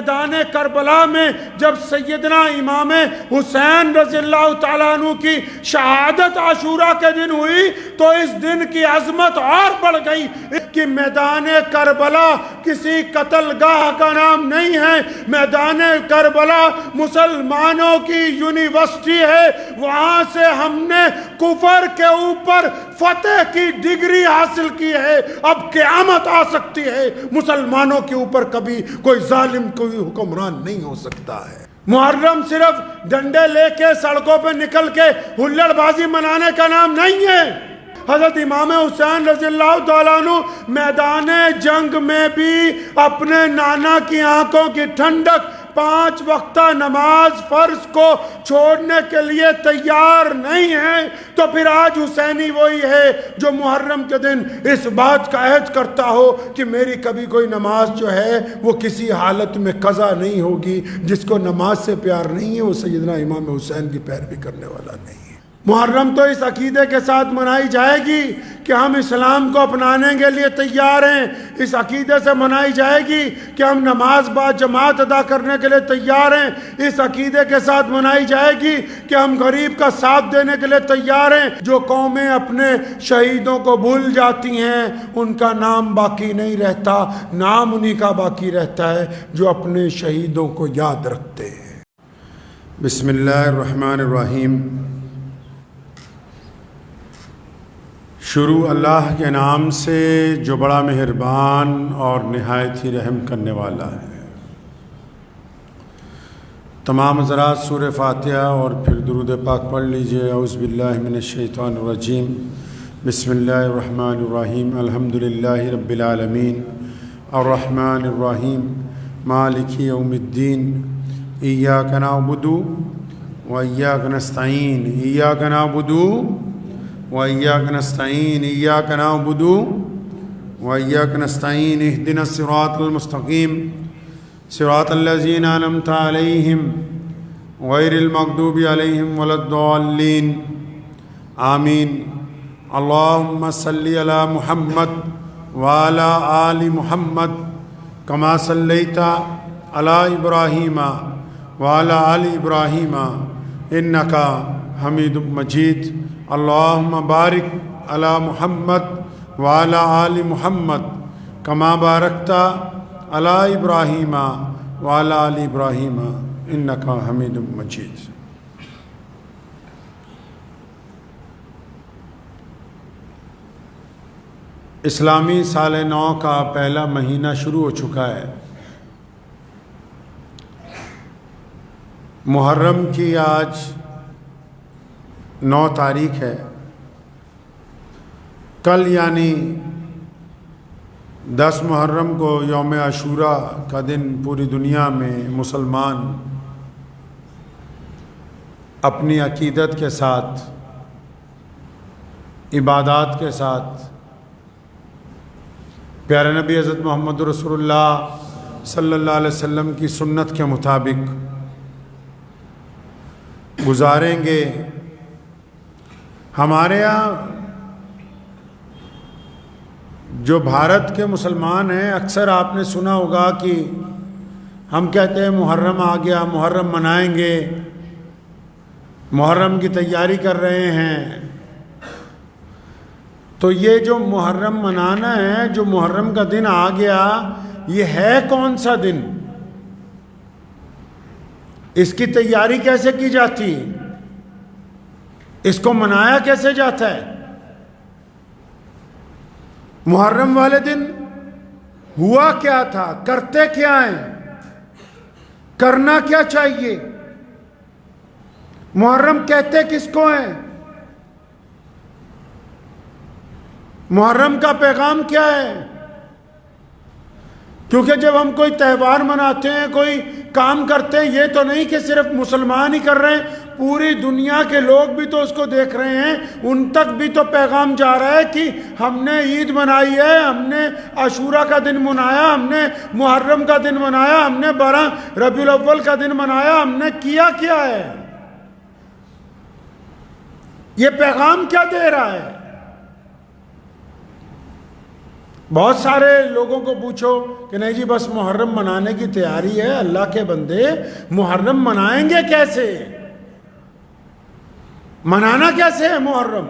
میدان کربلا میں جب سیدنا امام حسین رضی اللہ تعالیٰ عنہ کی شہادت عاشوراء کے دن ہوئی تو اس دن کی عظمت اور بڑھ گئی کہ میدان کربلا کسی قتل گاہ کا نام نہیں ہے، میدان کربلا مسلمانوں کی یونیورسٹی ہے، وہاں سے ہم نے کفر کے اوپر فتح کی ڈگری حاصل کی ہے۔ اب قیامت آ سکتی ہے، مسلمانوں کے اوپر کبھی کوئی ظالم کوئی حکمران نہیں ہو سکتا ہے۔ محرم صرف ڈنڈے لے کے سڑکوں پہ نکل کے ہلڑ بازی منانے کا نام نہیں ہے۔ حضرت امام حسین رضی اللہ تعالیٰ عنہ میدان جنگ میں بھی اپنے نانا کی آنکھوں کی ٹھنڈک 5 وقتہ نماز فرض کو چھوڑنے کے لیے تیار نہیں ہیں، تو پھر آج حسینی وہی ہے جو محرم کے دن اس بات کا عہد کرتا ہو کہ میری کبھی کوئی نماز جو ہے وہ کسی حالت میں قضا نہیں ہوگی۔ جس کو نماز سے پیار نہیں ہے وہ سیدنا امام حسین کی پیروی کرنے والا نہیں ہے۔ محرم تو اس عقیدے کے ساتھ منائی جائے گی کہ ہم اسلام کو اپنانے کے لیے تیار ہیں، اس عقیدے سے منائی جائے گی کہ ہم نماز با جماعت ادا کرنے کے لیے تیار ہیں، اس عقیدے کے ساتھ منائی جائے گی کہ ہم غریب کا ساتھ دینے کے لیے تیار ہیں۔ جو قومیں اپنے شہیدوں کو بھول جاتی ہیں ان کا نام باقی نہیں رہتا، نام انہی کا باقی رہتا ہے جو اپنے شہیدوں کو یاد رکھتے ہیں۔ بسم اللہ الرحمن الرحیم۔ شروع اللہ کے نام سے جو بڑا مہربان اور نہایت ہی رحم کرنے والا ہے۔ تمام حضرات سورہ فاتحہ اور پھر درود پاک پڑھ لیجئے۔ اعوذ باللہ من الشیطان الرجیم، بسم اللہ الرحمن الرحیم، الحمدللہ رب العالمین، الرحمن الرحیم، مالک یوم الدین، ایاک نعبد و ایاک نستعین، ایاک نعبد وإياك نستعين، إياك نعبد وإياك نستعين، اهدنا الصراط المستقيم صراط الذين أنعمت عليهم غير المغضوب عليهم ولا الضالين، آمين۔ اللهم صل على محمد وعلى آل محمد كما صليت على إبراهيم وعلى آل إبراهيم إنك حميد مجيد۔ اللہم بارک علی محمد وعلی آل محمد کما بارکت علی ابراہیم وعلی آل ابراہیم انکا حمید مجید۔ اسلامی سال نو کا پہلا مہینہ شروع ہو چکا ہے۔ محرم کی آج 9 تاریخ ہے۔ کل یعنی 10 محرم کو یوم عاشوراء کا دن پوری دنیا میں مسلمان اپنی عقیدت کے ساتھ، عبادات کے ساتھ، پیارے نبی حضرت محمد رسول اللہ صلی اللہ علیہ وسلم کی سنت کے مطابق گزاریں گے۔ ہمارے یہاں جو بھارت کے مسلمان ہیں اکثر آپ نے سنا ہوگا کہ ہم کہتے ہیں محرم آ گیا، محرم منائیں گے، محرم کی تیاری کر رہے ہیں۔ تو یہ جو محرم منانا ہے، جو محرم کا دن آ گیا، یہ ہے کون سا دن؟ اس کی تیاری کیسے کی جاتی؟ اس کو منایا کیسے جاتا ہے؟ محرم والے دن ہوا کیا تھا؟ کرتے کیا ہیں؟ کرنا کیا چاہیے؟ محرم کہتے کس کو ہیں؟ محرم کا پیغام کیا ہے؟ کیونکہ جب ہم کوئی تہوار مناتے ہیں، کوئی کام کرتے ہیں، یہ تو نہیں کہ صرف مسلمان ہی کر رہے ہیں، پوری دنیا کے لوگ بھی تو اس کو دیکھ رہے ہیں، ان تک بھی تو پیغام جا رہا ہے کہ ہم نے عید منائی ہے، ہم نے عاشوراء کا دن منایا، ہم نے محرم کا دن منایا، ہم نے 12 ربیع الاول کا دن منایا، ہم نے کیا ہے؟ یہ پیغام کیا دے رہا ہے؟ بہت سارے لوگوں کو پوچھو کہ نہیں جی بس محرم منانے کی تیاری ہے، اللہ کے بندے محرم منائیں گے کیسے؟ منانا کیسے ہے محرم؟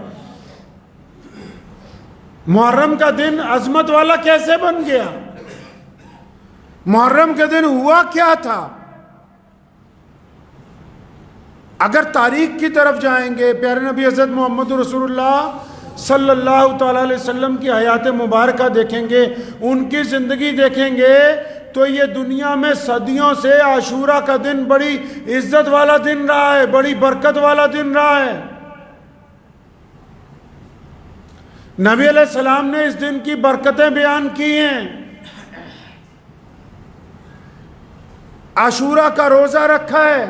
محرم کا دن عظمت والا کیسے بن گیا؟ محرم کے دن ہوا کیا تھا؟ اگر تاریخ کی طرف جائیں گے، پیارے نبی حضرت محمد رسول اللہ صلی اللہ تعالیٰ علیہ وسلم کی حیات مبارکہ دیکھیں گے، ان کی زندگی دیکھیں گے، تو یہ دنیا میں صدیوں سے عاشورہ کا دن بڑی عزت والا دن رہا ہے، بڑی برکت والا دن رہا ہے۔ نبی علیہ السلام نے اس دن کی برکتیں بیان کی ہیں۔ عاشورہ کا روزہ رکھا ہے،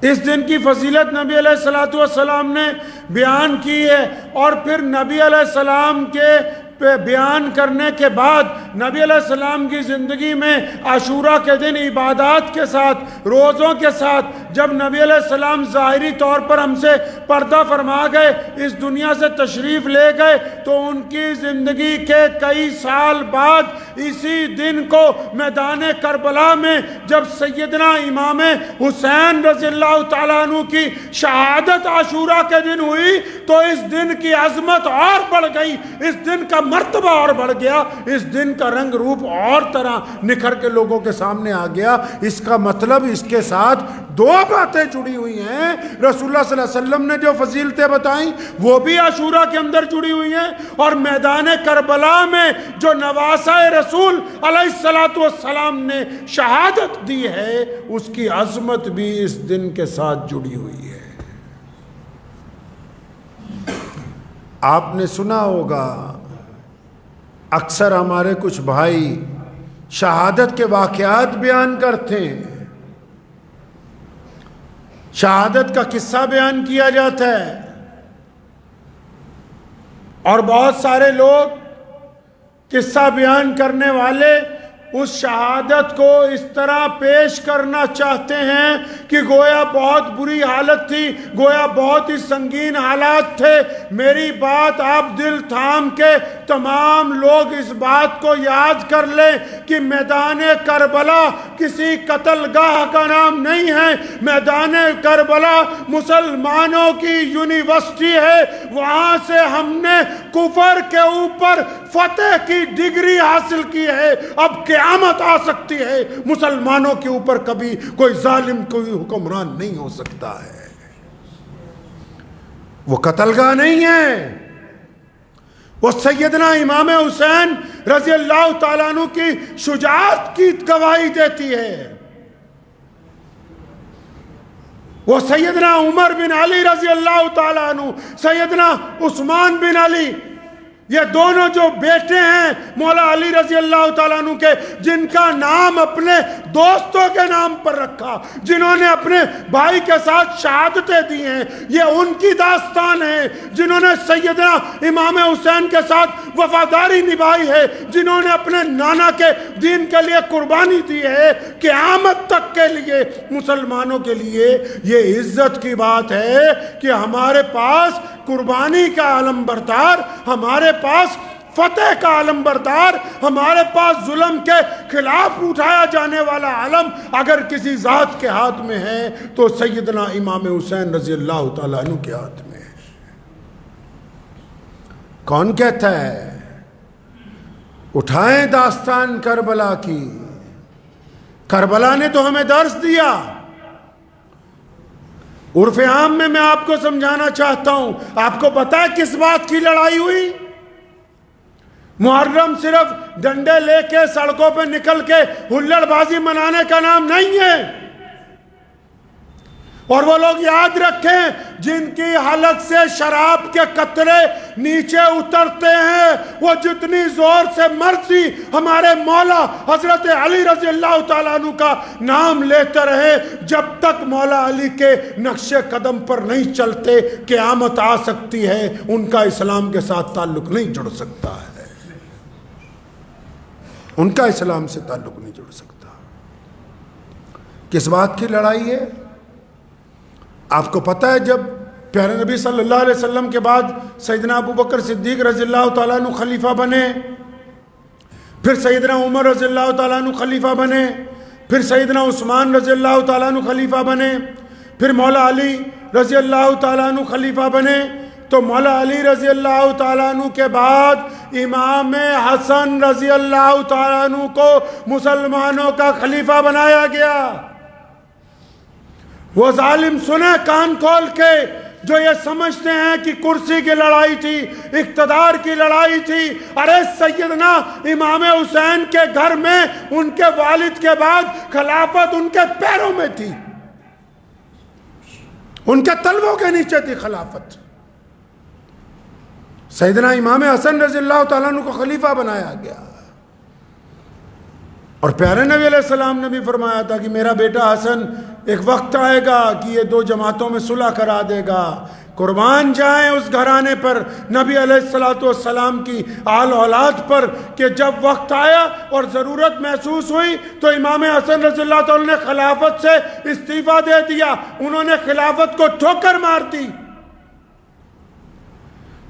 اس دن کی فضیلت نبی علیہ السلام نے بیان کی ہے، اور پھر نبی علیہ السلام کے بیان کرنے کے بعد نبی علیہ السلام کی زندگی میں عاشورہ کے دن عبادات کے ساتھ، روزوں کے ساتھ، جب نبی علیہ السلام ظاہری طور پر ہم سے پردہ فرما گئے، اس دنیا سے تشریف لے گئے، تو ان کی زندگی کے کئی سال بعد اسی دن کو میدان کربلا میں جب سیدنا امام حسین رضی اللہ تعالیٰ عنہ کی شہادت عاشورہ کے دن ہوئی، تو اس دن کی عظمت اور بڑھ گئی، اس دن کا مرتبہ اور بڑھ گیا، اس دن کا رنگ روپ اور طرح نکھر کے لوگوں کے سامنے آ گیا۔ اس کا مطلب اس کے ساتھ دو باتیں جڑی ہوئی ہیں۔ رسول اللہ صلی اللہ علیہ وسلم نے جو فضیلتیں بتائیں وہ بھی عاشورہ کے اندر جڑی ہوئی ہیں، اور میدان کربلا میں جو نواسہ رسول علیہ السلام نے شہادت دی ہے، اس کی عظمت بھی اس دن کے ساتھ جڑی ہوئی ہے۔ آپ نے سنا ہوگا اکثر ہمارے کچھ بھائی شہادت کے واقعات بیان کرتے ہیں، شہادت کا قصہ بیان کیا جاتا ہے، اور بہت سارے لوگ قصہ بیان کرنے والے اس شہادت کو اس طرح پیش کرنا چاہتے ہیں کہ گویا بہت بری حالت تھی، گویا بہت ہی سنگین حالات تھے۔ میری بات آپ دل تھام کے تمام لوگ اس بات کو یاد کر لیں کہ میدان کربلا کسی قتل گاہ کا نام نہیں ہے، میدان کربلا مسلمانوں کی یونیورسٹی ہے، وہاں سے ہم نے کفر کے اوپر فتح کی ڈگری حاصل کی ہے۔ اب قیامت آ سکتی ہے، مسلمانوں کے اوپر کبھی کوئی ظالم کوئی حکمران نہیں ہو سکتا ہے۔ وہ قتل گاہ نہیں ہے، وہ سیدنا امام حسین رضی اللہ تعالیٰ عنہ کی شجاعت کی گواہی دیتی ہے۔ وہ سیدنا عمر بن علی رضی اللہ تعالیٰ عنہ، سیدنا عثمان بن علی، یہ دونوں جو بیٹے ہیں مولا علی رضی اللہ تعالیٰ عنہ کے، جن کا نام اپنے دوستوں کے نام پر رکھا، جنہوں نے اپنے بھائی کے ساتھ شہادتیں دی ہیں، یہ ان کی داستان ہے، جنہوں نے سیدنا امام حسین کے ساتھ وفاداری نبھائی ہے، جنہوں نے اپنے نانا کے دین کے لیے قربانی دی ہے۔ قیامت تک کے لیے مسلمانوں کے لیے یہ عزت کی بات ہے کہ ہمارے پاس قربانی کا علم بردار، ہمارے پاس فتح کا علم بردار، ہمارے پاس ظلم کے خلاف اٹھایا جانے والا علم اگر کسی ذات کے ہاتھ میں ہے تو سیدنا امام حسین رضی اللہ تعالیٰ عنہ کے ہاتھ میں ہے۔ کون کہتا ہے؟ اٹھائیں داستان کربلا کی، کربلا نے تو ہمیں درس دیا۔ عرف عام میں آپ کو سمجھانا چاہتا ہوں، آپ کو پتا ہے کس بات کی لڑائی ہوئی؟ محرم صرف ڈنڈے لے کے سڑکوں پہ نکل کے ہلڑ بازی منانے کا نام نہیں ہے۔ اور وہ لوگ یاد رکھیں جن کی حلق سے شراب کے قطرے نیچے اترتے ہیں، وہ جتنی زور سے مرضی ہمارے مولا حضرت علی رضی اللہ تعالیٰ عنہ کا نام لیتے رہے، جب تک مولا علی کے نقش قدم پر نہیں چلتے قیامت آ سکتی ہے، ان کا اسلام کے ساتھ تعلق نہیں جڑ سکتا ہے، ان کا اسلام سے تعلق نہیں جڑ سکتا۔ کس بات کی لڑائی ہے؟ آپ کو پتہ ہے جب پیارے نبی صلی اللہ علیہ وسلم کے بعد سیدنا ابو بکر صدیق رضی اللہ تعالیٰ عنہ خلیفہ بنے، پھر سیدنا عمر رضی اللہ تعالیٰ عنہ خلیفہ بنے، پھر سیدنا عثمان رضی اللہ تعالیٰ عنہ خلیفہ بنے، پھر مولا علی رضی اللہ تعالیٰ عنہ خلیفہ بنے۔ تو مولا علی رضی اللہ تعالیٰ عنہ کے بعد امام حسن رضی اللہ تعالیٰ عنہ کو مسلمانوں کا خلیفہ بنایا گیا۔ وہ ظالم سنیں کان کھول کے جو یہ سمجھتے ہیں کہ کرسی کی لڑائی تھی، اقتدار کی لڑائی تھی۔ ارے سیدنا امام حسین کے گھر میں ان کے والد کے بعد خلافت ان کے پیروں میں تھی، ان کے تلووں کے نیچے تھی خلافت۔ سیدنا امام حسن رضی اللہ تعالیٰ عنہ کو خلیفہ بنایا گیا، اور پیارے نبی علیہ السلام نے بھی فرمایا تھا کہ میرا بیٹا حسن ایک وقت آئے گا کہ یہ دو جماعتوں میں صلح کرا دے گا۔ قربان جائیں اس گھرانے پر، نبی علیہ السلام کی آل اولاد پر، کہ جب وقت آیا اور ضرورت محسوس ہوئی تو امام حسن رضی اللہ تعالیٰ نے خلافت سے استعفیٰ دے دیا، انہوں نے خلافت کو ٹھوکر مار دی۔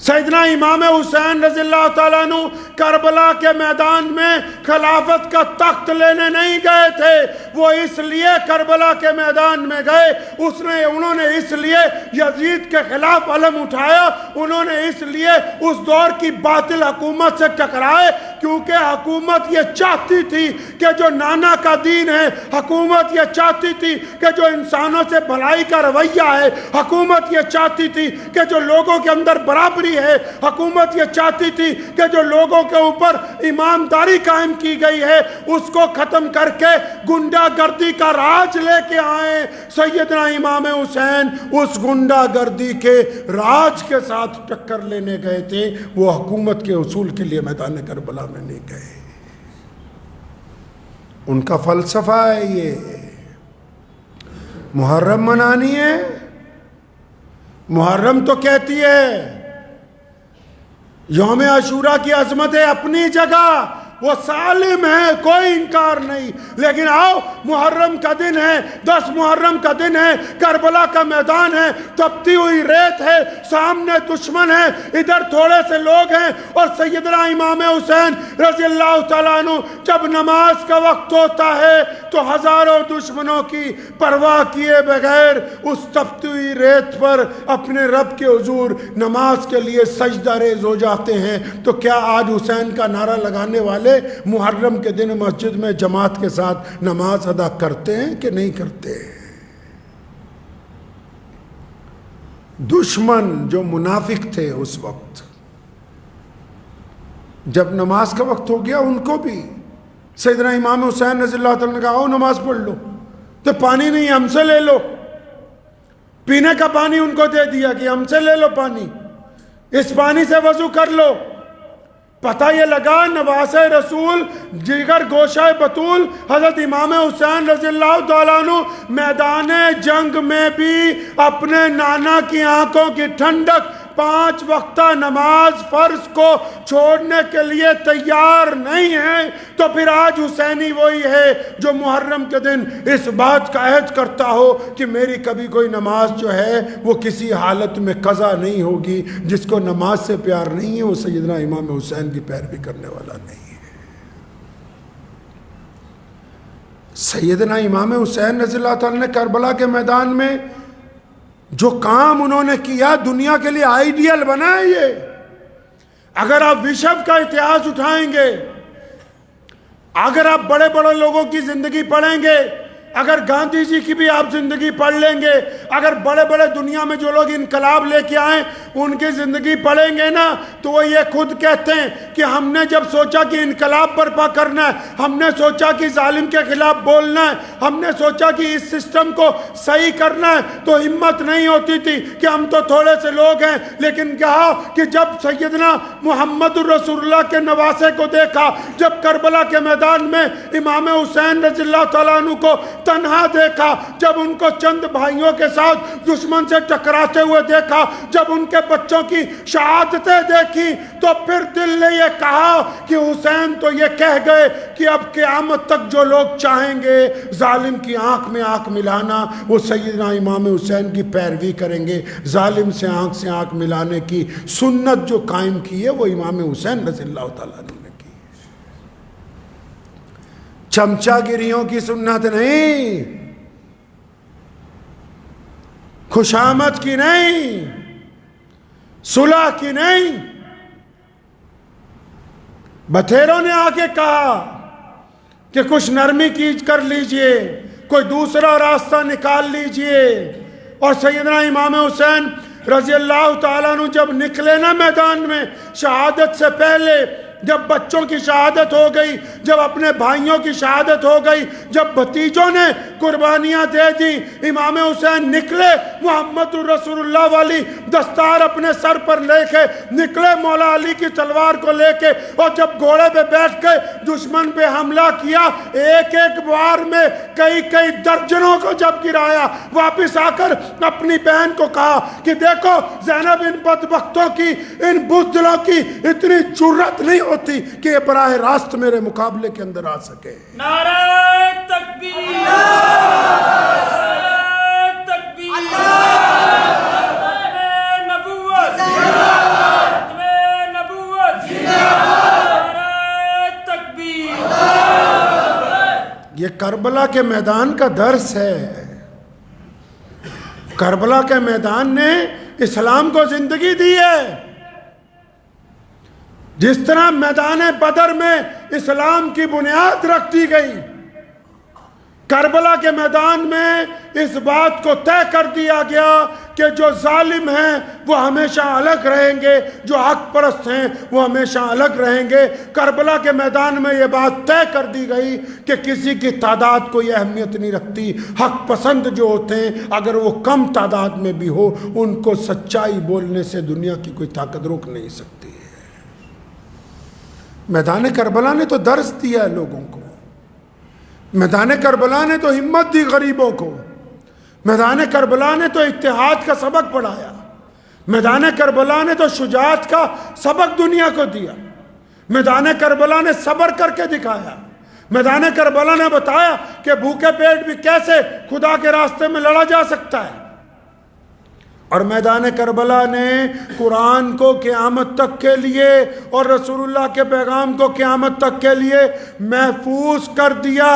سیدنا امام حسین رضی اللہ تعالیٰ عنہ کربلا کے میدان میں خلافت کا تخت لینے نہیں گئے تھے، وہ اس لیے کربلا کے میدان میں گئے، انہوں نے اس لیے یزید کے خلاف علم اٹھایا، انہوں نے اس لیے اس دور کی باطل حکومت سے ٹکرائے، کیونکہ حکومت یہ چاہتی تھی کہ جو نانا کا دین ہے، حکومت یہ چاہتی تھی کہ جو انسانوں سے بھلائی کا رویہ ہے، حکومت یہ چاہتی تھی کہ جو لوگوں کے اندر برابری ہے، حکومت یہ چاہتی تھی کہ جو لوگوں کے اوپر ایمانداری قائم کی گئی ہے اس کو ختم کر کے گنڈا گردی کا راج لے کے آئے۔ سیدنا امام حسین اس گنڈا گردی کے راج کے ساتھ ٹکر لینے گئے تھے، وہ حکومت کے حصول کے لیے میدان کربلا میں نہیں گئے۔ ان کا فلسفہ ہے یہ، محرم منانی ہے، محرم تو کہتی ہے یوم عاشورہ کی عظمت ہے اپنی جگہ، وہ سالم ہے، کوئی انکار نہیں، لیکن آؤ محرم کا دن ہے، 10 محرم کا دن ہے، کربلا کا میدان ہے، تپتی ہوئی ریت ہے، سامنے دشمن ہے، ادھر تھوڑے سے لوگ ہیں، اور سیدنا امام حسین رضی اللہ تعالیٰ عنہ جب نماز کا وقت ہوتا ہے تو ہزاروں دشمنوں کی پرواہ کیے بغیر اس تپتی ہوئی ریت پر اپنے رب کے حضور نماز کے لیے سجدہ ریز ہو جاتے ہیں۔ تو کیا آج حسین کا نعرہ لگانے والے محرم کے دن مسجد میں جماعت کے ساتھ نماز ادا کرتے ہیں کہ نہیں کرتے؟ دشمن جو منافق تھے اس وقت، جب نماز کا وقت ہو گیا ان کو بھی سیدنا امام حسین رضی اللہ تعالیٰ نے کہا آؤ نماز پڑھ لو، تو پانی نہیں ہم سے لے لو، پینے کا پانی ان کو دے دیا کہ ہم سے لے لو پانی، اس پانی سے وضو کر لو۔ پتہ یہ لگا نواسہ رسول جگر گوشہ بطول حضرت امام حسین رضی اللہ تعالیٰ عنہ میدان جنگ میں بھی اپنے نانا کی آنکھوں کی ٹھنڈک 5 وقتہ نماز فرض کو چھوڑنے کے لیے تیار نہیں ہیں، تو پھر آج حسینی وہی ہے جو محرم کے دن اس بات کا عہد کرتا ہو کہ میری کبھی کوئی نماز جو ہے وہ کسی حالت میں قضا نہیں ہوگی۔ جس کو نماز سے پیار نہیں ہے وہ سیدنا امام حسین کی پیروی کرنے والا نہیں ہے۔ سیدنا امام حسین رضی اللہ تعالیٰ نے کربلا کے میدان میں جو کام انہوں نے کیا دنیا کے لیے آئیڈیل بنا ہے یہ۔ اگر آپ وشو کا اتہاس اٹھائیں گے، اگر آپ بڑے بڑے لوگوں کی زندگی پڑھیں گے، اگر گاندھی جی کی بھی آپ زندگی پڑھ لیں گے، اگر بڑے بڑے دنیا میں جو لوگ انقلاب لے کے آئیں ان کی زندگی پڑھیں گے نا، تو وہ یہ خود کہتے ہیں کہ ہم نے جب سوچا کہ انقلاب برپا کرنا ہے، ہم نے سوچا کہ ظالم کے خلاف بولنا ہے، ہم نے سوچا کہ اس سسٹم کو صحیح کرنا ہے، تو ہمت نہیں ہوتی تھی کہ ہم تو تھوڑے سے لوگ ہیں، لیکن کہا کہ جب سیدنا محمد رسول اللہ کے نواسے کو دیکھا، جب کربلا کے میدان میں امام حسین رضی اللہ تعالیٰ عنہ کو تنہا دیکھا، جب ان کو چند بھائیوں کے ساتھ دشمن سے ٹکراتے ہوئے دیکھا، جب ان کے بچوں کی شہادتیں دیکھی، تو پھر دل نے یہ کہا کہ حسین تو یہ کہہ گئے کہ اب قیامت تک جو لوگ چاہیں گے ظالم کی آنکھ میں آنکھ ملانا، وہ سیدنا امام حسین کی پیروی کریں گے۔ ظالم سے آنکھ ملانے کی سنت جو قائم کی ہے وہ امام حسین رضی اللہ تعالیٰ عنہ نے کی۔ چمچا گیریوں کی سنت نہیں، خوشامد کی نہیں، صلح کی نہیں۔ بتھیروں نے آ کے کہا کہ کچھ نرمی کیج کر لیجئے، کوئی دوسرا راستہ نکال لیجئے، اور سیدنا امام حسین رضی اللہ تعالیٰ عنہ جب نکلے نا میدان میں، شہادت سے پہلے جب بچوں کی شہادت ہو گئی، جب اپنے بھائیوں کی شہادت ہو گئی، جب بھتیجوں نے قربانیاں دے دی، امام حسین نکلے محمد رسول اللہ والی دستار اپنے سر پر لے کے نکلے، مولا علی کی تلوار کو لے کے، اور جب گھوڑے پہ بیٹھ کے دشمن پہ حملہ کیا، ایک ایک بار میں کئی درجنوں کو جب گرایا، واپس آ کر اپنی بہن کو کہا کہ دیکھو زینب ان بدبختوں کی، ان بزدلوں کی اتنی جرت نہیں ہوتی کہ یہ براہ راست میرے مقابلے کے اندر آ سکے۔ نعرہ تکبیر، نعرہ تکبیر، ختم نبوت، ختم نبوت، نعرہ تکبیر۔ یہ کربلا کے میدان کا درس ہے۔ کربلا کے میدان نے اسلام کو زندگی دی ہے۔ جس طرح میدان بدر میں اسلام کی بنیاد رکھ دی گئی، کربلا کے میدان میں اس بات کو طے کر دیا گیا کہ جو ظالم ہیں وہ ہمیشہ الگ رہیں گے، جو حق پرست ہیں وہ ہمیشہ الگ رہیں گے۔ کربلا کے میدان میں یہ بات طے کر دی گئی کہ کسی کی تعداد کوئی اہمیت نہیں رکھتی، حق پسند جو ہوتے ہیں اگر وہ کم تعداد میں بھی ہو، ان کو سچائی بولنے سے دنیا کی کوئی طاقت روک نہیں سکتی ہے۔ میدان کربلا نے تو درس دیا ہے لوگوں کو، میدان کربلا نے تو ہمت دی غریبوں کو، میدان کربلا نے تو اتحاد کا سبق پڑھایا، میدان کربلا نے تو شجاعت کا سبق دنیا کو دیا، میدان کربلا نے صبر کر کے دکھایا، میدان کربلا نے بتایا کہ بھوکے پیٹ بھی کیسے خدا کے راستے میں لڑا جا سکتا ہے، اور میدان کربلا نے قرآن کو قیامت تک کے لیے اور رسول اللہ کے پیغام کو قیامت تک کے لیے محفوظ کر دیا،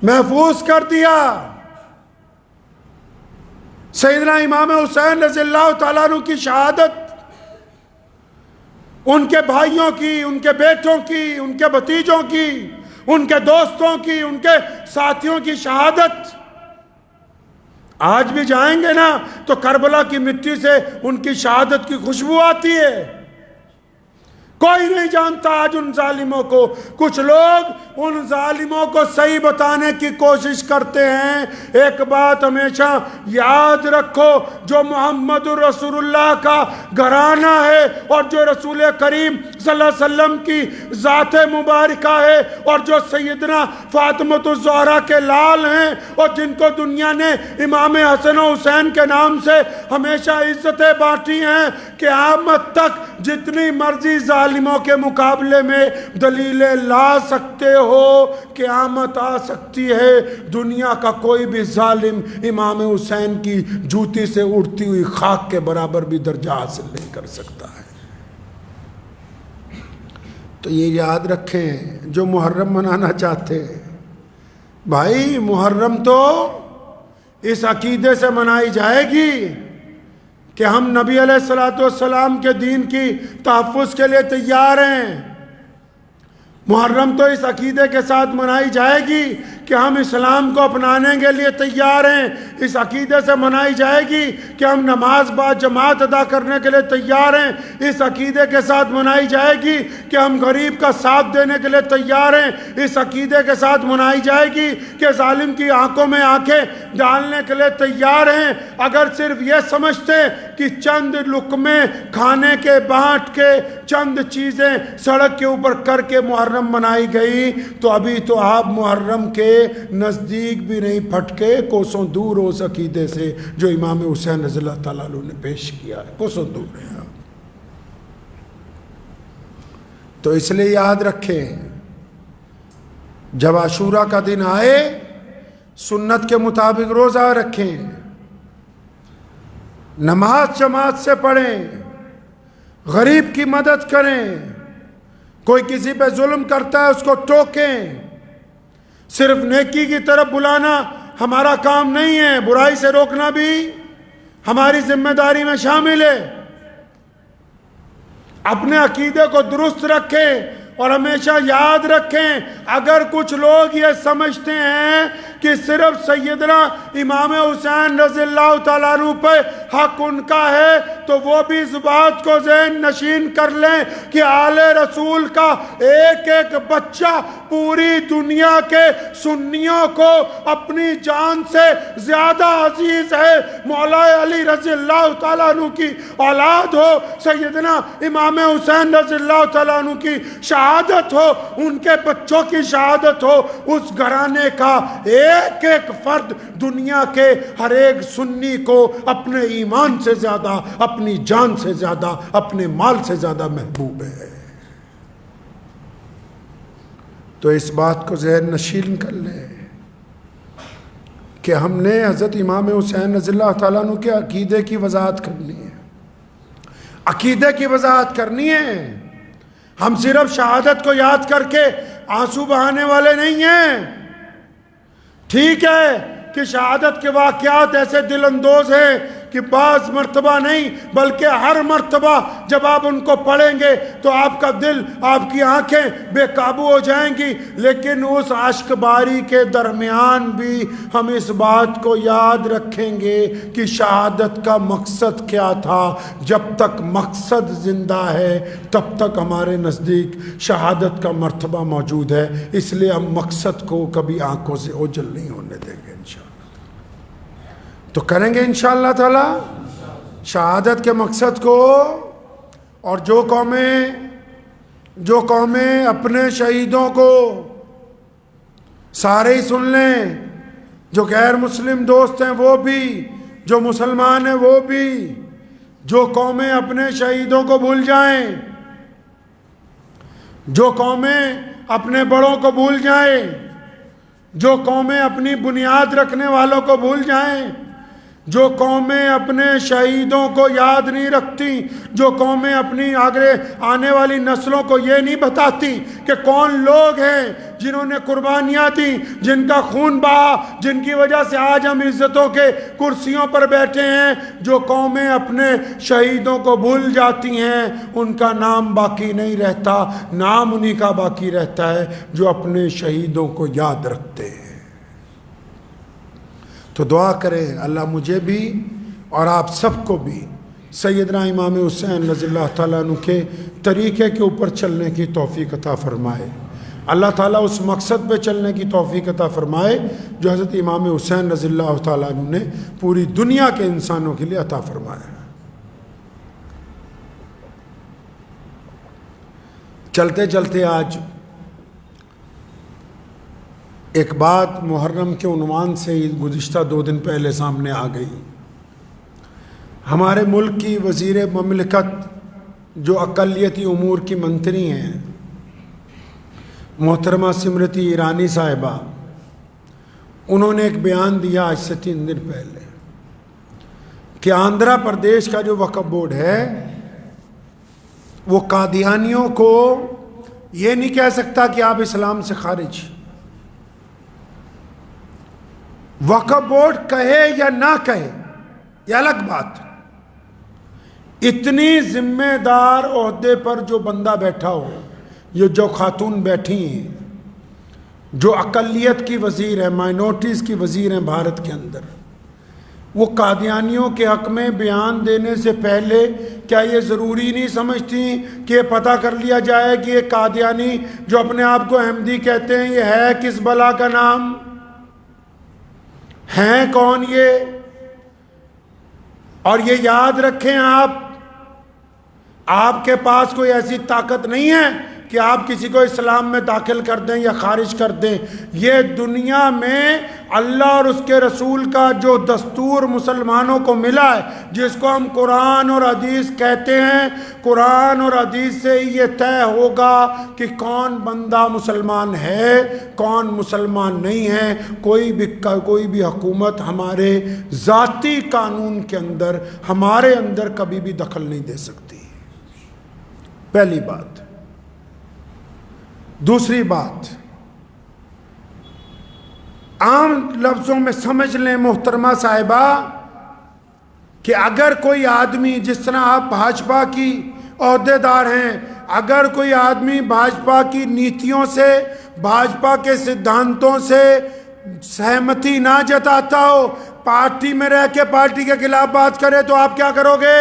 محفوظ کر دیا۔ سیدنا امام حسین رضی اللہ تعالیٰ عنہ کی شہادت، ان کے بھائیوں کی، ان کے بیٹوں کی، ان کے بھتیجوں کی، ان کے دوستوں کی، ان کے ساتھیوں کی شہادت، آج بھی جائیں گے نا تو کربلا کی مٹی سے ان کی شہادت کی خوشبو آتی ہے۔ کوئی نہیں جانتا آج ان ظالموں کو۔ کچھ لوگ ان ظالموں کو صحیح بتانے کی کوشش کرتے ہیں۔ ایک بات ہمیشہ یاد رکھو، جو محمد رسول اللہ کا گھرانہ ہے اور جو رسول کریم صلی اللہ علیہ وسلم کی ذات مبارکہ ہے اور جو سیدنا فاطمۃ الزہرا کے لال ہیں اور جن کو دنیا نے امام حسن و حسین کے نام سے ہمیشہ عزتیں بانٹی ہیں، قیامت تک جتنی مرضی ظالموں کے مقابلے میں دلیلیں لا سکتے ہو، قیامت آ سکتی ہے، دنیا کا کوئی بھی ظالم امام حسین کی جوتی سے اڑتی ہوئی خاک کے برابر بھی درجہ حاصل نہیں کر سکتا ہے۔ تو یہ یاد رکھیں جو محرم منانا چاہتے ہیں، بھائی محرم تو اس عقیدے سے منائی جائے گی کہ ہم نبی علیہ السلام کے دین کی تحفظ کے لیے تیار ہیں۔ محرم تو اس عقیدے کے ساتھ منائی جائے گی کہ ہم اسلام کو اپنانے کے لیے تیار ہیں، اس عقیدے سے منائی جائے گی کہ ہم نماز با جماعت ادا کرنے کے لیے تیار ہیں، اس عقیدے کے ساتھ منائی جائے گی کہ ہم غریب کا ساتھ دینے کے لیے تیار ہیں، اس عقیدے کے ساتھ منائی جائے گی کہ ظالم کی آنکھوں میں آنکھیں ڈالنے کے لیے تیار ہیں۔ اگر صرف یہ سمجھتے کہ چند لقمے کھانے کے بانٹ کے چند چیزیں سڑک کے اوپر کر کے محرم منائی گئی تو ابھی تو آپ محرم کے نزدیک بھی نہیں پھٹکے، کوسوں دور ہو اس عقیدے سے جو امام حسین رضی اللہ تعالیٰ عنہ نے پیش کیا ہے، کوسوں دور ہیں آپ۔ تو اس لیے یاد رکھیں، جب عاشورہ کا دن آئے سنت کے مطابق روزہ رکھیں، نماز جماعت سے پڑھیں، غریب کی مدد کریں، کوئی کسی پہ ظلم کرتا ہے اس کو ٹوکیں۔ صرف نیکی کی طرف بلانا ہمارا کام نہیں ہے، برائی سے روکنا بھی ہماری ذمہ داری میں شامل ہے۔ اپنے عقیدے کو درست رکھیں اور ہمیشہ یاد رکھیں، اگر کچھ لوگ یہ سمجھتے ہیں کہ صرف سیدنا امام حسین رضی اللہ تعالیٰ عنہ پہ حق ان کا ہے تو وہ بھی اس بات کو ذہن نشین کر لیں کہ آل رسول کا ایک ایک بچہ پوری دنیا کے سنیوں کو اپنی جان سے زیادہ عزیز ہے۔ مولا علی رضی اللہ تعالیٰ عنہ کی اولاد ہو، سیدنا امام حسین رضی اللہ تعالیٰ عنہ کی شہادت ہو، ان کے بچوں کی شہادت ہو، اس گھرانے کا ایک ایک فرد دنیا کے ہر ایک سنی کو اپنے ایمان سے زیادہ، اپنی جان سے زیادہ، اپنے مال سے زیادہ محبوب ہے۔ تو اس بات کو ذہن نشین کر لیں کہ ہم نے حضرت امام حسین رضی اللہ تعالیٰ عنہ کے عقیدے کی وضاحت کرنی ہے، عقیدے کی وضاحت کرنی ہے۔ ہم صرف شہادت کو یاد کر کے آنسو بہانے والے نہیں ہیں۔ ٹھیک ہے کہ شہادت کے واقعات ایسے دل اندوز ہیں کہ بعض مرتبہ نہیں بلکہ ہر مرتبہ جب آپ ان کو پڑھیں گے تو آپ کا دل، آپ کی آنکھیں بے قابو ہو جائیں گی، لیکن اس عشق باری کے درمیان بھی ہم اس بات کو یاد رکھیں گے کہ شہادت کا مقصد کیا تھا۔ جب تک مقصد زندہ ہے تب تک ہمارے نزدیک شہادت کا مرتبہ موجود ہے، اس لیے ہم مقصد کو کبھی آنکھوں سے اوجھل نہیں ہونے دیں گے انشاءاللہ۔ تو کریں گے انشاءاللہ تعالی شہادت کے مقصد کو، اور جو قومیں اپنے شہیدوں کو سارے ہی سن لیں، جو غیر مسلم دوست ہیں وہ بھی، جو مسلمان ہیں وہ بھی، جو قومیں اپنے شہیدوں کو بھول جائیں، جو قومیں اپنے بڑوں کو بھول جائیں، جو قومیں اپنی بنیاد رکھنے والوں کو بھول جائیں، جو قومیں اپنے شہیدوں کو یاد نہیں رکھتی، جو قومیں اپنی آگے آنے والی نسلوں کو یہ نہیں بتاتی کہ کون لوگ ہیں جنہوں نے قربانیاں دیں، جن کا خون بہا، جن کی وجہ سے آج ہم عزتوں کے کرسیوں پر بیٹھے ہیں، جو قومیں اپنے شہیدوں کو بھول جاتی ہیں ان کا نام باقی نہیں رہتا، نام انہی کا باقی رہتا ہے جو اپنے شہیدوں کو یاد رکھتے ہیں۔ تو دعا کریں اللہ مجھے بھی اور آپ سب کو بھی سیدنا امام حسین رضی اللہ تعالیٰ عنہ کے طریقے کے اوپر چلنے کی توفیق عطا فرمائے۔ اللہ تعالیٰ اس مقصد پہ چلنے کی توفیق عطا فرمائے جو حضرت امام حسین رضی اللہ تعالیٰ عنہ نے پوری دنیا کے انسانوں کے لیے عطا فرمایا۔ چلتے چلتے آج ایک بات محرم کے عنوان سے گزشتہ 2 دن پہلے سامنے آ گئی۔ ہمارے ملک کی وزیر مملکت جو اقلیتی امور کی منتری ہیں محترمہ اسمرتی ایرانی صاحبہ، انہوں نے ایک بیان دیا آج سے 3 دن پہلے کہ آندھرا پردیش کا جو وقف بورڈ ہے وہ قادیانیوں کو یہ نہیں کہہ سکتا کہ آپ اسلام سے خارج۔ وقف بورڈ کہے یا نہ کہے یہ الگ بات، اتنی ذمہ دار عہدے پر جو بندہ بیٹھا ہو، یہ جو خاتون بیٹھی ہیں، جو اقلیت کی وزیر ہے، مائنورٹیز کی وزیر ہیں بھارت کے اندر، وہ قادیانیوں کے حق میں بیان دینے سے پہلے کیا یہ ضروری نہیں سمجھتی کہ یہ پتہ کر لیا جائے کہ یہ قادیانی جو اپنے آپ کو احمدی کہتے ہیں یہ ہے کس بلا کا نام، ہیں کون یہ؟ اور یہ یاد رکھیں آپ کے پاس کوئی ایسی طاقت نہیں ہے کہ آپ کسی کو اسلام میں داخل کر دیں یا خارج کر دیں۔ یہ دنیا میں اللہ اور اس کے رسول کا جو دستور مسلمانوں کو ملا ہے، جس کو ہم قرآن اور حدیث کہتے ہیں، قرآن اور حدیث سے یہ طے ہوگا کہ کون بندہ مسلمان ہے، کون مسلمان نہیں ہے۔ کوئی بھی حکومت ہمارے ذاتی قانون کے اندر، ہمارے اندر کبھی بھی دخل نہیں دے سکتی، پہلی بات۔ دوسری بات، عام لفظوں میں سمجھ لیں محترمہ صاحبہ کہ اگر کوئی آدمی، جس طرح آپ بھاجپا کی عہدے دار ہیں، اگر کوئی آدمی بھاجپا کی نیتیوں سے، بھاجپا کے سدھانتوں سے سہمتی نہ جتاتا ہو، پارٹی میں رہ کے پارٹی کے خلاف بات کرے، تو آپ کیا کرو گے؟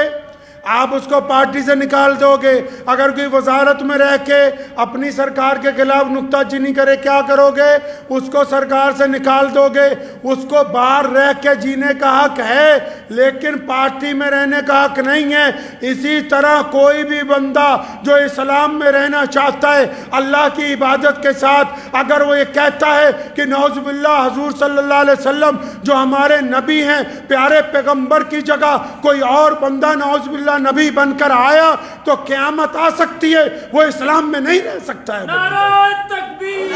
آپ اس کو پارٹی سے نکال دو گے۔ اگر کوئی وزارت میں رہ کے اپنی سرکار کے خلاف نکتہ چینی کرے، کیا کرو گے؟ اس کو سرکار سے نکال دو گے۔ اس کو باہر رہ کے جینے کا حق ہے، لیکن پارٹی میں رہنے کا حق نہیں ہے۔ اسی طرح کوئی بھی بندہ جو اسلام میں رہنا چاہتا ہے اللہ کی عبادت کے ساتھ، اگر وہ یہ کہتا ہے کہ نعوذ باللہ حضور صلی اللہ علیہ وسلم جو ہمارے نبی ہیں، پیارے پیغمبر کی جگہ کوئی اور بندہ نعوذ باللہ نبی بن کر آیا تو قیامت آ سکتی ہے، وہ اسلام میں نہیں رہ سکتا ہے۔ نعرہ تکبیر،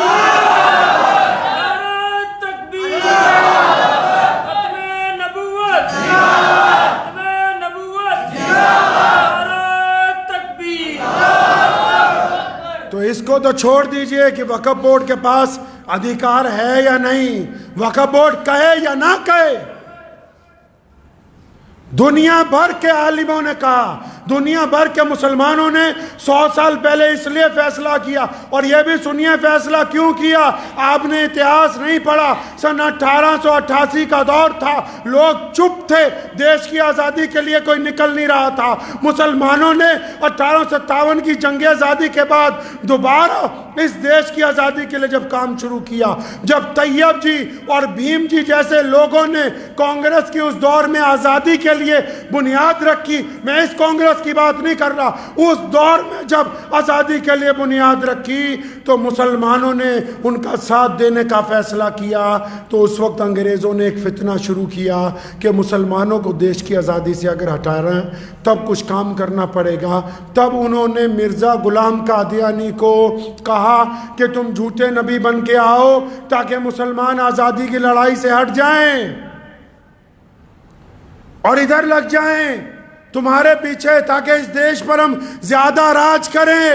نعرہ تکبیر، ختم نبوت، ختم نبوت، نعرہ تکبیر۔ تو اس کو تو چھوڑ دیجئے کہ وقف بورڈ کے پاس ادھیکار ہے یا نہیں، وقف بورڈ کہے یا نہ کہے، دنیا بھر کے عالموں نے کہا، دنیا بھر کے مسلمانوں نے 100 سال پہلے اس لیے فیصلہ کیا۔ اور یہ بھی سنیے فیصلہ کیوں کیا؟ آپ نے اتہاس نہیں پڑھا، سن 1888 کا دور تھا، لوگ چپ تھے، دیش کی آزادی کے لیے کوئی نکل نہیں رہا تھا۔ مسلمانوں نے 1857 کی جنگ آزادی کے بعد دوبارہ اس دیش کی آزادی کے لیے جب کام شروع کیا، جب طیب جی اور بھیم جی جیسے لوگوں نے کانگریس کی اس دور میں آزادی کے لیے بنیاد رکھی، میں اس کانگریس کی بات نہیں کر رہا، اس دور میں جب آزادی کے لیے بنیاد رکھی تو مسلمانوں نے ان کا ساتھ دینے کا فیصلہ کیا۔ تو اس وقت انگریزوں نے ایک فتنہ شروع کیا کہ مسلمانوں کو دیش کی آزادی سے اگر ہٹا رہے ہیں تب کچھ کام کرنا پڑے گا۔ تب انہوں نے مرزا غلام قادیانی کو کہا کہ تم جھوٹے نبی بن کے آؤ تاکہ مسلمان آزادی کی لڑائی سے ہٹ جائیں اور ادھر لگ جائیں تمہارے پیچھے، تاکہ اس دیش پر ہم زیادہ راج کریں۔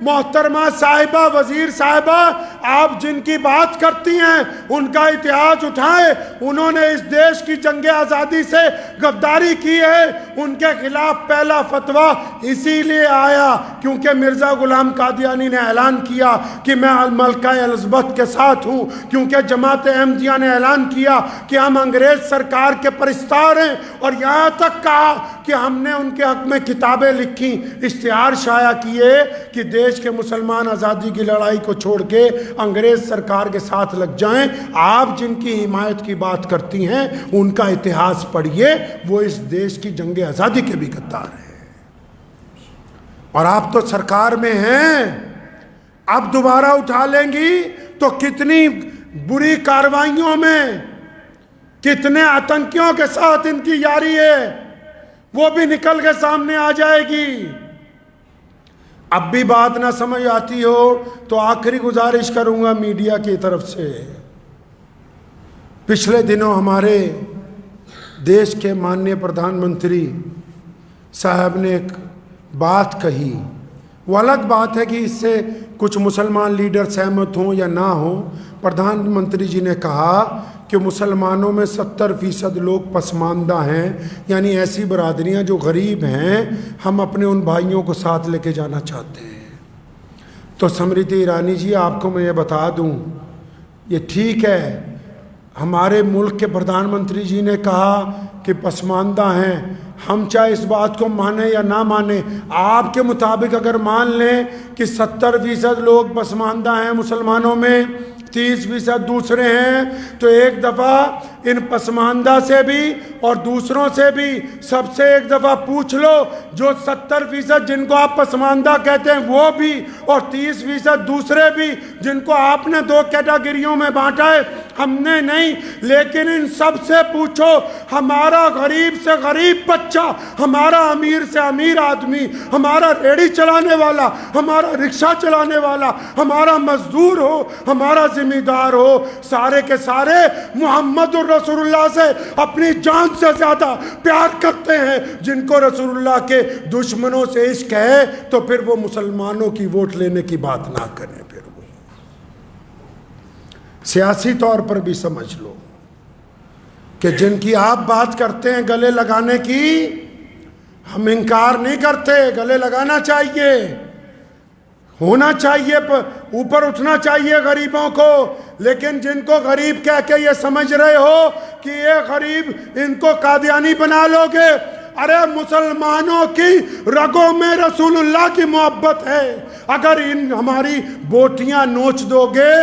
محترمہ صاحبہ، وزیر صاحبہ، آپ جن کی بات کرتی ہیں ان کا اتہاس اٹھائیں۔ انہوں نے اس دیش کی جنگ آزادی سے غداری کی ہے، ان کے خلاف پہلا فتویٰ اسی لیے آیا کیونکہ مرزا غلام قادیانی نے اعلان کیا کہ میں ملکہ الزبتھ کے ساتھ ہوں، کیونکہ جماعت احمدیہ نے اعلان کیا کہ ہم انگریز سرکار کے پرستار ہیں، اور یہاں تک کہا کہ ہم نے ان کے حق میں کتابیں لکھی، اشتہار شائع کیے کہ دیش کے مسلمان آزادی کی لڑائی کو چھوڑ کے انگریز سرکار کے ساتھ لگ جائیں۔ آپ جن کی حمایت کی بات کرتی ہیں ان کا اتہاس پڑھیے، وہ اس دیش کی جنگ آزادی کے بھی غدار ہیں، اور آپ تو سرکار میں ہیں، اب دوبارہ اٹھا لیں گی تو کتنی بری کارروائیوں میں، کتنے آتنکیوں کے ساتھ ان کی یاری ہے، وہ بھی نکل کے سامنے آ جائے گی۔ اب بھی بات نہ سمجھ آتی ہو تو آخری گزارش کروں گا میڈیا کی طرف سے۔ پچھلے دنوں ہمارے دیش کے ماننیہ پردھان منتری صاحب نے ایک بات کہی، وہ الگ بات ہے کہ اس سے کچھ مسلمان لیڈر سہمت ہوں یا نہ ہوں۔ پردھان منتری جی نے کہا کہ مسلمانوں میں 70% لوگ پسماندہ ہیں، یعنی ایسی برادریاں جو غریب ہیں، ہم اپنے ان بھائیوں کو ساتھ لے کے جانا چاہتے ہیں۔ تو سمرتی ایرانی جی، آپ کو میں یہ بتا دوں یہ ٹھیک ہے، ہمارے ملک کے پردھان منتری جی نے کہا کہ پسماندہ ہیں، ہم چاہے اس بات کو مانیں یا نہ مانیں، آپ کے مطابق اگر مان لیں کہ 70% لوگ پسماندہ ہیں مسلمانوں میں، 30% دوسرے ہیں، تو ایک دفعہ ان پسماندہ سے بھی اور دوسروں سے بھی سب سے ایک دفعہ پوچھ لو، جو 70% جن کو آپ پسماندہ کہتے ہیں وہ بھی، اور 30% دوسرے بھی جن کو آپ نے 2 کیٹاگریوں میں بانٹا ہے، ہم نے نہیں، لیکن ان سب سے پوچھو، ہمارا غریب سے غریب بچہ، ہمارا امیر سے امیر آدمی، ہمارا ریڑھی چلانے والا، ہمارا رکشہ چلانے والا، ہمارا مزدور ہو، ہمارا ذمہ دار ہو، سارے کے سارے محمد رسول اللہ سے اپنی جان سے زیادہ پیار کرتے ہیں۔ جن کو رسول اللہ کے دشمنوں سے عشق ہے تو پھر وہ مسلمانوں کی ووٹ لینے کی بات نہ کریں، پھر وہ سیاسی طور پر بھی سمجھ لو کہ جن کی آپ بات کرتے ہیں گلے لگانے کی، ہم انکار نہیں کرتے، گلے لگانا چاہیے، ہونا چاہیے، اوپر اٹھنا چاہیے غریبوں کو، لیکن جن کو غریب کہہ کے یہ سمجھ رہے ہو کہ یہ غریب، ان کو قادیانی بنا لو گے، ارے مسلمانوں کی رگوں میں رسول اللہ کی محبت ہے، اگر ان ہماری بوٹیاں نوچ دو گے،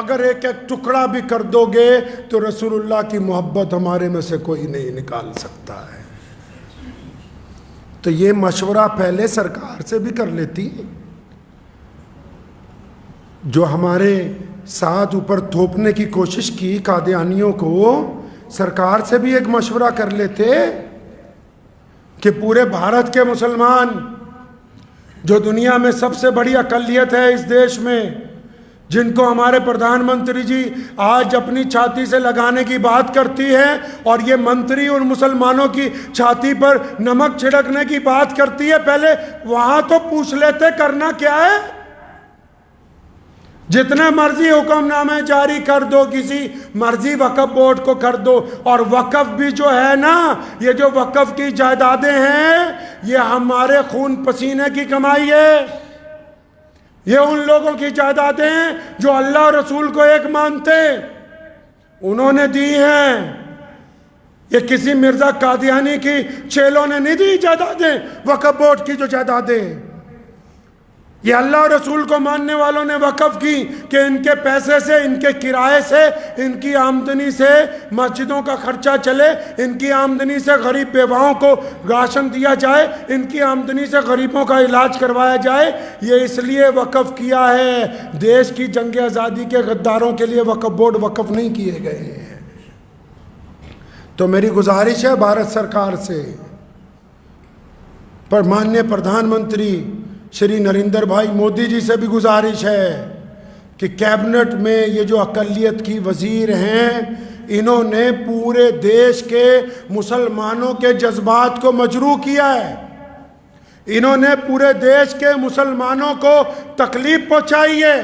اگر ایک ایک ٹکڑا بھی کر دو گے، تو رسول اللہ کی محبت ہمارے میں سے کوئی نہیں نکال سکتا ہے۔ تو یہ مشورہ پہلے سرکار سے بھی کر لیتی، جو ہمارے ساتھ اوپر تھوپنے کی کوشش کی قادیانیوں کو، سرکار سے بھی ایک مشورہ کر لیتے کہ پورے بھارت کے مسلمان، جو دنیا میں سب سے بڑی اقلیت ہے اس دیش میں، جن کو ہمارے پردھان منتری جی آج اپنی چھاتی سے لگانے کی بات کرتی ہے، اور یہ منتری ان مسلمانوں کی چھاتی پر نمک چھڑکنے کی بات کرتی ہے، پہلے وہاں تو پوچھ لیتے کرنا کیا ہے۔ جتنے مرضی حکم نامے جاری کر دو، کسی مرضی وقف بورڈ کو کر دو، اور وقف بھی جو ہے نا، یہ جو وقف کی جائیدادیں ہیں، یہ ہمارے خون پسینے کی کمائی ہے، یہ ان لوگوں کی جائیدادیں ہیں جو اللہ اور رسول کو ایک مانتے، انہوں نے دی ہیں، یہ کسی مرزا قادیانی کی چیلوں نے نہیں دی جائیدادیں، وقف بورڈ کی جو جائیدادیں، یہ اللہ اور رسول کو ماننے والوں نے وقف کی کہ ان کے پیسے سے، ان کے کرائے سے، ان کی آمدنی سے مسجدوں کا خرچہ چلے، ان کی آمدنی سے غریب بیواؤں کو راشن دیا جائے، ان کی آمدنی سے غریبوں کا علاج کروایا جائے۔ یہ اس لیے وقف کیا ہے، دیش کی جنگ آزادی کے غداروں کے لیے وقف بورڈ وقف نہیں کیے گئے ہیں۔ تو میری گزارش ہے بھارت سرکار سے، پر ماننیہ پردھان منتری شری نریندر بھائی مودی جی سے بھی گزارش ہے کہ کیبنٹ میں یہ جو اقلیت کی وزیر ہیں، انہوں نے پورے دیش کے مسلمانوں کے جذبات کو مجروح کیا ہے، انہوں نے پورے دیش کے مسلمانوں کو تکلیف پہنچائی ہے،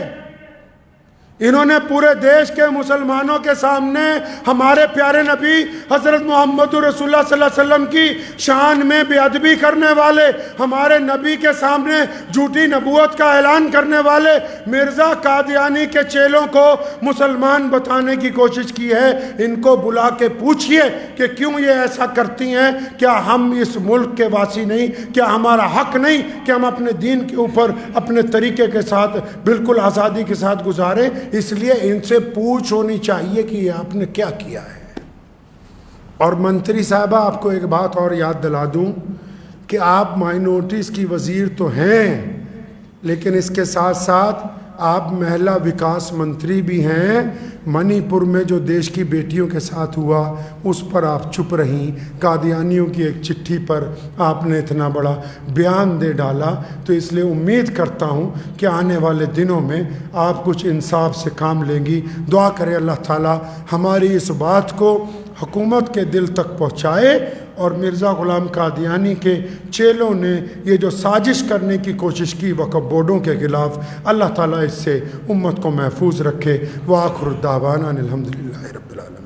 انہوں نے پورے دیش کے مسلمانوں کے سامنے ہمارے پیارے نبی حضرت محمد رسول اللہ صلی اللہ علیہ وسلم کی شان میں بے ادبی کرنے والے، ہمارے نبی کے سامنے جھوٹی نبوت کا اعلان کرنے والے مرزا قادیانی کے چیلوں کو مسلمان بتانے کی کوشش کی ہے۔ ان کو بلا کے پوچھئے کہ کیوں یہ ایسا کرتی ہیں، کیا ہم اس ملک کے واسی نہیں، کیا ہمارا حق نہیں کہ ہم اپنے دین کے اوپر اپنے طریقے کے ساتھ بالکل آزادی کے ساتھ گزاریں؟ اس لیے ان سے پوچھ ہونی چاہیے کہ یہ آپ نے کیا کیا ہے۔ اور منتری صاحبہ، آپ کو ایک بات اور یاد دلا دوں کہ آپ مائنورٹیز کی وزیر تو ہیں، لیکن اس کے ساتھ ساتھ آپ مہیلا وکاس منتری بھی ہیں۔ منی پور میں جو دیش کی بیٹیوں کے ساتھ ہوا اس پر آپ چپ رہیں، قادیانیوں کی ایک چٹھی پر آپ نے اتنا بڑا بیان دے ڈالا، تو اس لیے امید کرتا ہوں کہ آنے والے دنوں میں آپ کچھ انصاف سے کام لیں گی۔ دعا کرے اللہ تعالیٰ ہماری اس بات کو حکومت کے دل تک پہنچائے، اور مرزا غلام قادیانی کے چیلوں نے یہ جو سازش کرنے کی کوشش کی وقف بورڈوں کے خلاف، اللہ تعالیٰ اس سے امت کو محفوظ رکھے۔ وآخر الدعوانا الحمدللہ رب العالمین۔